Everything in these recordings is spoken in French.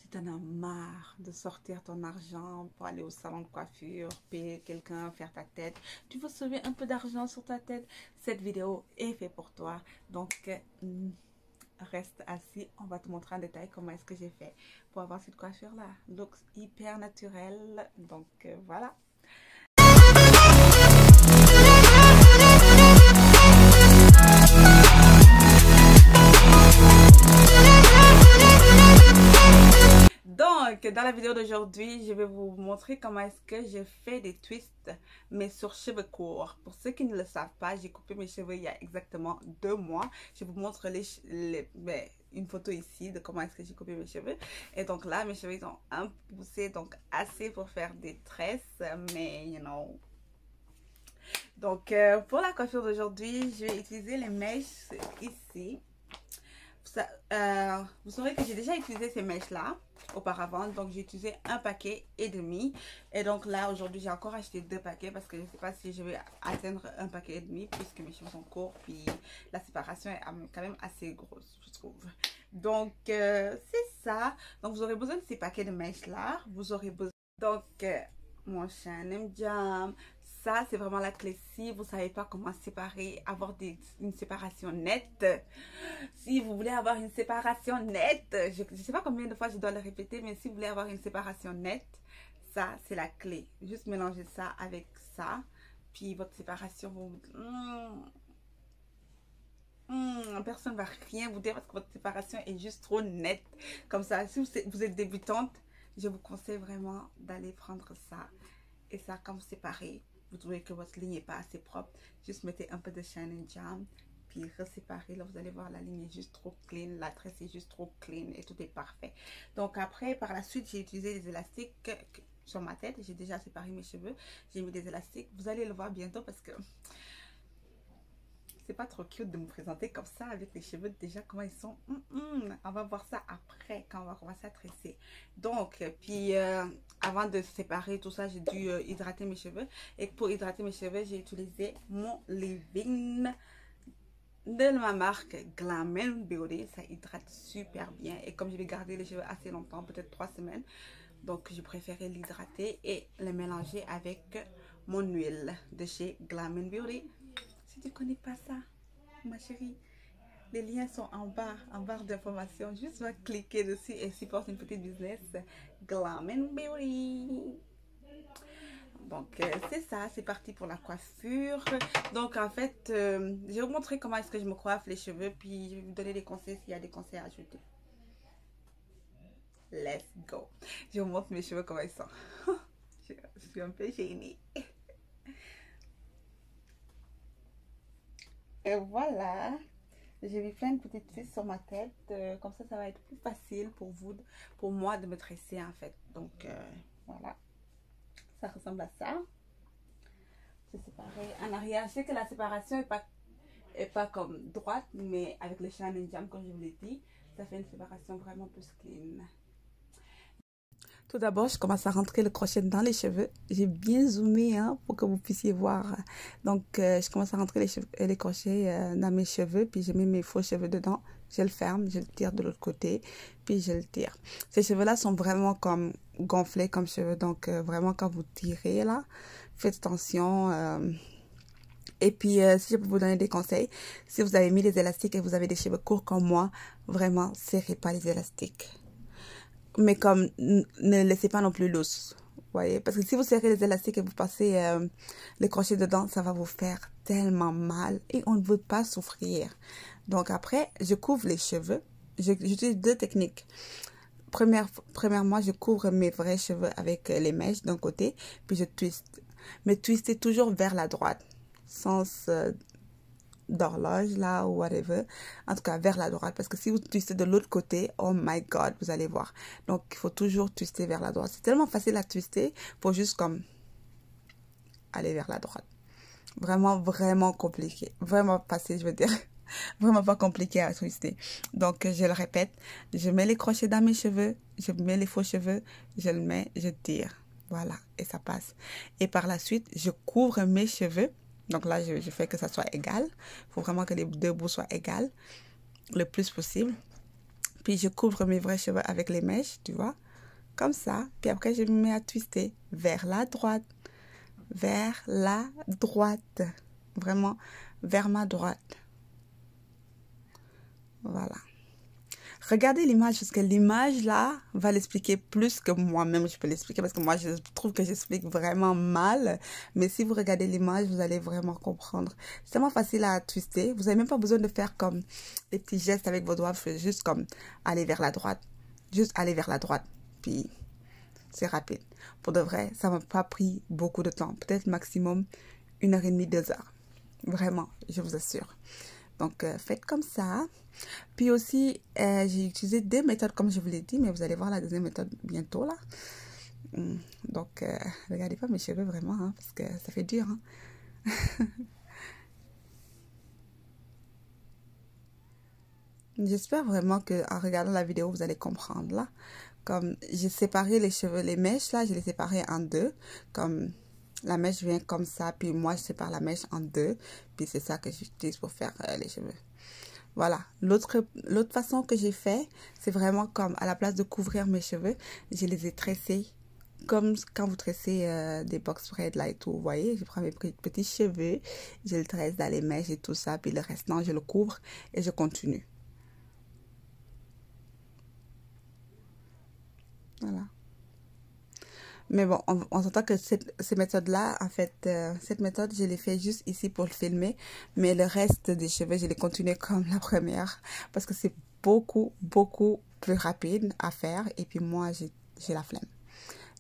tu en as marre de sortir ton argent pour aller au salon de coiffure, payer quelqu'un, faire ta tête, tu veux sauver un peu d'argent sur ta tête, cette vidéo est faite pour toi. Donc, reste assis, on va te montrer en détail comment est-ce que j'ai fait pour avoir cette coiffure là. Look hyper naturel. Donc, voilà. Donc, dans la vidéo d'aujourd'hui, je vais vous montrer comment est-ce que je fais des twists, mais sur cheveux courts. Pour ceux qui ne le savent pas, j'ai coupé mes cheveux il y a exactement 2 mois. Je vous montre une photo ici de comment est-ce que j'ai coupé mes cheveux. Et donc là, mes cheveux ils ont un peu poussé, donc assez pour faire des tresses, mais you know. Donc, pour la coiffure d'aujourd'hui, je vais utiliser les mèches ici. Vous saurez que j'ai déjà utilisé ces mèches là auparavant, donc j'ai utilisé 1,5 paquet. Et donc là aujourd'hui j'ai encore acheté 2 paquets parce que je ne sais pas si je vais atteindre 1,5 paquet puisque mes cheveux sont courts, puis la séparation est quand même assez grosse, je trouve. Donc c'est ça. Donc vous aurez besoin de ces paquets de mèches là. Vous aurez besoin donc mon Shine & Jam. Ça, c'est vraiment la clé. Si vous ne savez pas comment séparer, avoir une séparation nette. Si vous voulez avoir une séparation nette, je ne sais pas combien de fois je dois le répéter, mais si vous voulez avoir une séparation nette, ça, c'est la clé. Juste mélanger ça avec ça. Puis votre séparation, personne ne va rien vous dire parce que votre séparation est juste trop nette. Comme ça, si vous êtes débutante, je vous conseille vraiment d'aller prendre ça. Et ça, quand vous séparez, vous trouvez que votre ligne n'est pas assez propre, juste mettez un peu de Shine & Jam, puis reséparez. Là, vous allez voir, la ligne est juste trop clean, la tresse est juste trop clean et tout est parfait. Donc après, par la suite, j'ai utilisé des élastiques sur ma tête. J'ai déjà séparé mes cheveux. J'ai mis des élastiques. Vous allez le voir bientôt parce que c'est pas trop cute de me présenter comme ça avec les cheveux déjà comment ils sont. On va voir ça après quand on va commencer à tresser. Donc puis avant de séparer tout ça, j'ai dû hydrater mes cheveux. Et pour hydrater mes cheveux, j'ai utilisé mon leave-in de ma marque Glam & Beauty. Ça hydrate super bien. Et comme je vais garder les cheveux assez longtemps, peut-être 3 semaines, donc je préférais l'hydrater et le mélanger avec mon huile de chez Glam & Beauty. Si tu ne connais pas ça, ma chérie, les liens sont en barre d'informations. Juste va cliquer dessus et supporte une petite business Glam & Beauty. Donc c'est ça, c'est parti pour la coiffure. Donc en fait, je vais vous montrer comment est-ce que je me coiffe les cheveux, puis je vais vous donner des conseils s'il y a des conseils à ajouter. Let's go. Je vous montre mes cheveux comment ils sont. Je suis un peu gênée. Et voilà, j'ai mis plein de petites vis sur ma tête, comme ça va être plus facile pour moi de me tresser en fait. Donc voilà, ça ressemble à ça. C'est séparé en arrière. Je sais que la séparation est pas comme droite, mais avec le Shine & Jam, comme je vous l'ai dit, ça fait une séparation vraiment plus clean. Tout d'abord, je commence à rentrer le crochet dans les cheveux. J'ai bien zoomé pour que vous puissiez voir. Donc, je commence à rentrer les crochets dans mes cheveux. Puis, je mets mes faux cheveux dedans. Je le ferme, je le tire de l'autre côté. Puis, je le tire. Ces cheveux-là sont vraiment comme gonflés comme cheveux. Donc, vraiment, quand vous tirez là, faites attention. Et puis, si je peux vous donner des conseils, si vous avez mis les élastiques et vous avez des cheveux courts comme moi, vraiment, serrez pas les élastiques. Mais comme, ne laissez pas non plus loose, vous voyez, parce que si vous serrez les élastiques et vous passez les crochets dedans, ça va vous faire tellement mal et on ne veut pas souffrir. Donc après, je couvre les cheveux. J'utilise 2 techniques. Premièrement, je couvre mes vrais cheveux avec les mèches d'un côté, puis je twiste. Mais twistez toujours vers la droite, sens d'horloge là ou whatever, en tout cas vers la droite, parce que si vous twistez de l'autre côté, oh my god, vous allez voir. Donc il faut toujours twister vers la droite. C'est tellement facile à twister, faut juste comme aller vers la droite. Vraiment compliqué, vraiment facile, je veux dire. Vraiment pas compliqué à twister. Donc je le répète, je mets les crochets dans mes cheveux, je mets les faux cheveux, je le mets, je tire, voilà, et ça passe. Et par la suite, je couvre mes cheveux. Donc là, je fais que ça soit égal. Il faut vraiment que les 2 bouts soient égales le plus possible. Puis je couvre mes vrais cheveux avec les mèches, tu vois. Comme ça. Puis après, je me mets à twister vers la droite. Vers la droite. Vraiment, vers ma droite. Voilà. Regardez l'image, parce que l'image là va l'expliquer plus que moi-même je peux l'expliquer, parce que moi je trouve que j'explique vraiment mal. Mais si vous regardez l'image, vous allez vraiment comprendre. C'est tellement facile à twister. Vous n'avez même pas besoin de faire comme des petits gestes avec vos doigts. Vous faites juste comme aller vers la droite. Juste aller vers la droite. Puis c'est rapide. Pour de vrai, ça m'a pas pris beaucoup de temps. Peut-être maximum 1h30, 2h. Vraiment, je vous assure. Donc, faites comme ça. Puis aussi, j'ai utilisé deux méthodes, comme je vous l'ai dit, mais vous allez voir la deuxième méthode bientôt, là. Donc, regardez pas mes cheveux vraiment, hein, parce que ça fait dur. Hein. J'espère vraiment qu'en regardant la vidéo, vous allez comprendre, là. Comme j'ai séparé les cheveux, les mèches, là, je les séparées en deux. Comme la mèche vient comme ça, puis moi, je sépare la mèche en deux. Puis c'est ça que j'utilise pour faire les cheveux. Voilà, l'autre façon que j'ai fait, c'est vraiment comme à la place de couvrir mes cheveux, je les ai tressés comme quand vous tressez des box braids là et tout, vous voyez, je prends mes petits cheveux, je le tresse dans les mèches et tout ça, puis le restant je le couvre et je continue. Voilà. Mais bon, on s'entend que ces méthodes-là, en fait, cette méthode, je l'ai fait juste ici pour le filmer. Mais le reste des cheveux, je l'ai continué comme la première. Parce que c'est beaucoup, beaucoup plus rapide à faire. Et puis moi, j'ai la flemme.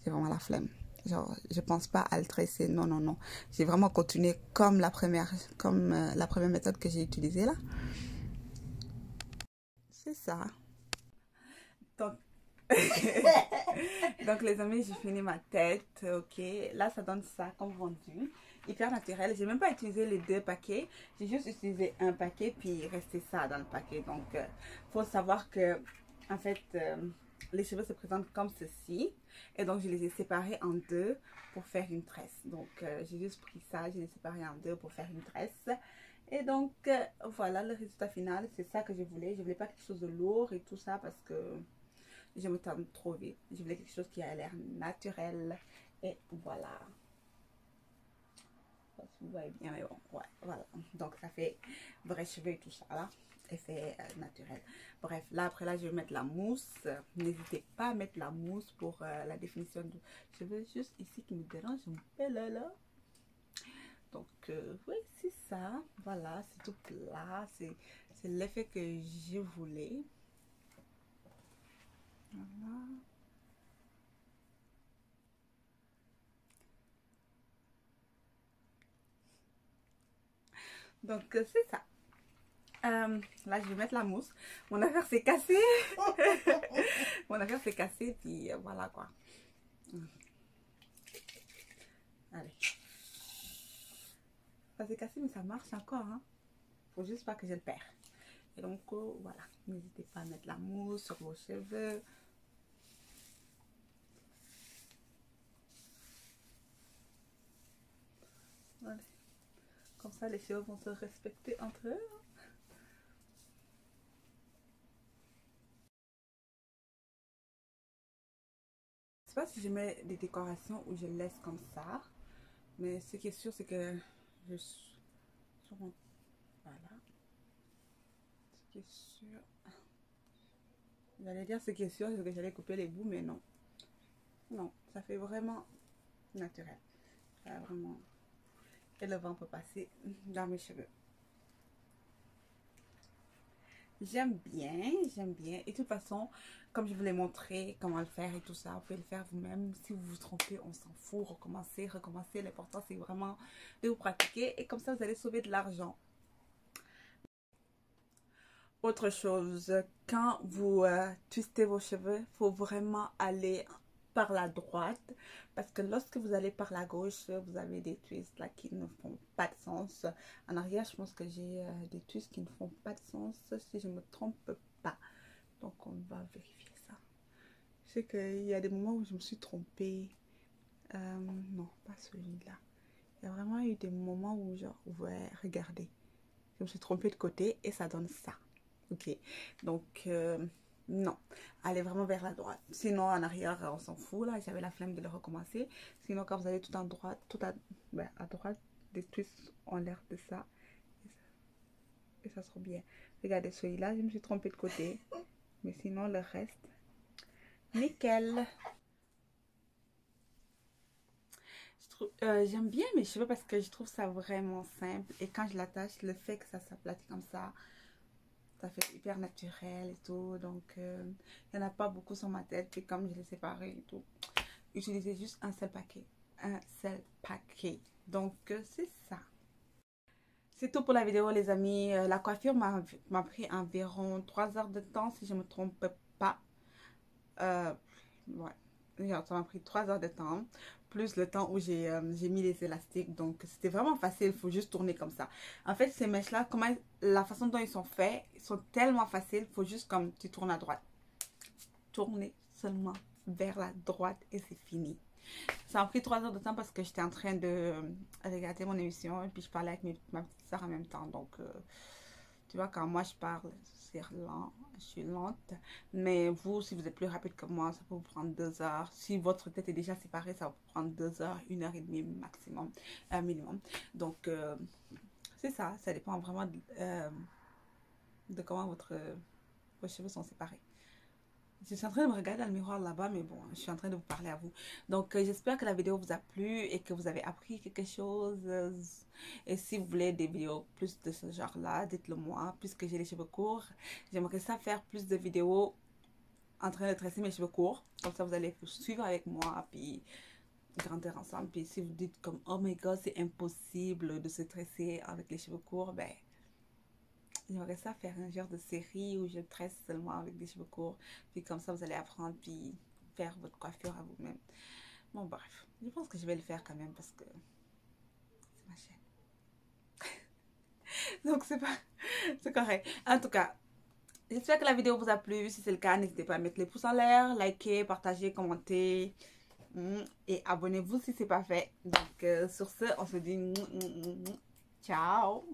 J'ai vraiment la flemme. Genre, je pense pas à le tresser. Non, non, non. J'ai vraiment continué comme la première méthode que j'ai utilisée là. C'est ça. Donc, donc les amis, j'ai fini ma tête, ok. Là, ça donne ça comme rendu. Hyper naturel. J'ai même pas utilisé les deux paquets. J'ai juste utilisé un paquet, puis resté ça dans le paquet. Donc, faut savoir que, en fait, les cheveux se présentent comme ceci. Et donc, je les ai séparés en deux pour faire une tresse. Donc, j'ai juste pris ça, je les ai séparés en deux pour faire une tresse. Et donc, voilà le résultat final. C'est ça que je voulais. Je voulais pas quelque chose de lourd et tout ça parce que je me tente trop vite. Je voulais quelque chose qui a l'air naturel. Et voilà. Vous voyez bien, mais bon, ouais, voilà. Donc, ça fait vrai cheveux et tout ça, là. Effet naturel. Bref, là, après, là, je vais mettre la mousse. N'hésitez pas à mettre la mousse pour la définition du cheveu. Juste ici qui me dérange un peu, là. Donc, oui, c'est ça. Voilà, c'est tout plat. C'est l'effet que je voulais. Voilà. Donc, c'est ça. Là, je vais mettre la mousse. Mon affaire s'est cassée. Mon affaire s'est cassée, puis voilà quoi. Allez. Ça s'est cassé, mais ça marche encore. Hein. Faut juste pas que je le perds. Et donc, voilà. N'hésitez pas à mettre la mousse sur vos cheveux. Voilà. Comme ça, les cheveux vont se respecter entre eux. Je sais pas si je mets des décorations ou je laisse comme ça. Mais ce qui est sûr, c'est que je suis sur mon... Voilà. Ce qui est sûr... J'allais dire ce qui est sûr, c'est que j'allais couper les bouts, mais non. Non, ça fait vraiment naturel. Vraiment... Et le vent peut passer dans mes cheveux. J'aime bien, j'aime bien. Et de toute façon, comme je vous l'ai montré, comment le faire et tout ça, vous pouvez le faire vous-même. Si vous vous trompez, on s'en fout. Recommencer, recommencer. L'important, c'est vraiment de vous pratiquer. Et comme ça, vous allez sauver de l'argent. Autre chose, quand vous twistez vos cheveux, il faut vraiment aller par la droite. Parce que lorsque vous allez par la gauche, vous avez des twists là qui ne font pas de sens. En arrière, je pense que j'ai des twists qui ne font pas de sens si je ne me trompe pas. Donc, on va vérifier ça. Je sais qu'il y a des moments où je me suis trompée. Non, pas celui-là. Il y a vraiment eu des moments où, genre, ouais, regardez. Je me suis trompée de côté et ça donne ça. Ok, donc Non, allez vraiment vers la droite. Sinon, en arrière, on s'en fout. Là, j'avais la flemme de le recommencer. Sinon, quand vous allez tout en droite, à droite, des twists ont l'air de ça. Et ça sera bien. Regardez celui-là, je me suis trompée de côté. Mais sinon, le reste, nickel. J'aime bien mes cheveux parce que je trouve ça vraiment simple. Et quand je l'attache, le fait que ça s'aplatit comme ça fait hyper naturel et tout. Donc, il n'y en a pas beaucoup sur ma tête. Puis comme je l'ai séparé et tout, utilisez juste un seul paquet. Un seul paquet. Donc, c'est ça. C'est tout pour la vidéo, les amis. La coiffure m'a pris environ 3 heures de temps, si je ne me trompe pas. Ouais. Ça m'a pris 3 heures de temps, plus le temps où j'ai mis les élastiques. Donc, c'était vraiment facile. Il faut juste tourner comme ça. En fait, ces mèches-là, la façon dont ils sont faits, ils sont tellement faciles. Il faut juste comme tu tournes à droite. Tourner seulement vers la droite et c'est fini. Ça m'a pris 3 heures de temps parce que j'étais en train de regarder mon émission et puis je parlais avec ma petite soeur en même temps. Donc, tu vois, quand moi je parle, c'est lent, je suis lente. Mais vous, si vous êtes plus rapide que moi, ça peut vous prendre 2 heures. Si votre tête est déjà séparée, ça va vous prendre 2 heures, 1h30 maximum, minimum. Donc, c'est ça. Ça dépend vraiment de comment vos cheveux sont séparés. Je suis en train de me regarder dans le miroir là-bas, mais bon, je suis en train de vous parler à vous. Donc, j'espère que la vidéo vous a plu et que vous avez appris quelque chose. Et si vous voulez des vidéos plus de ce genre-là, dites-le moi, puisque j'ai les cheveux courts. J'aimerais ça faire plus de vidéos en train de tresser mes cheveux courts. Comme ça, vous allez suivre avec moi, puis grandir ensemble. Puis si vous dites comme, oh my god, c'est impossible de se tresser avec les cheveux courts, ben... j'aimerais ça faire un genre de série où je tresse seulement avec des cheveux courts. Puis comme ça, vous allez apprendre puis faire votre coiffure à vous-même. Bon, bref. Je pense que je vais le faire quand même parce que c'est ma chaîne. Donc, c'est correct. En tout cas, j'espère que la vidéo vous a plu. Si c'est le cas, n'hésitez pas à mettre les pouces en l'air, liker, partager, commenter. Et abonnez-vous si ce n'est pas fait. Donc, sur ce, on se dit ciao.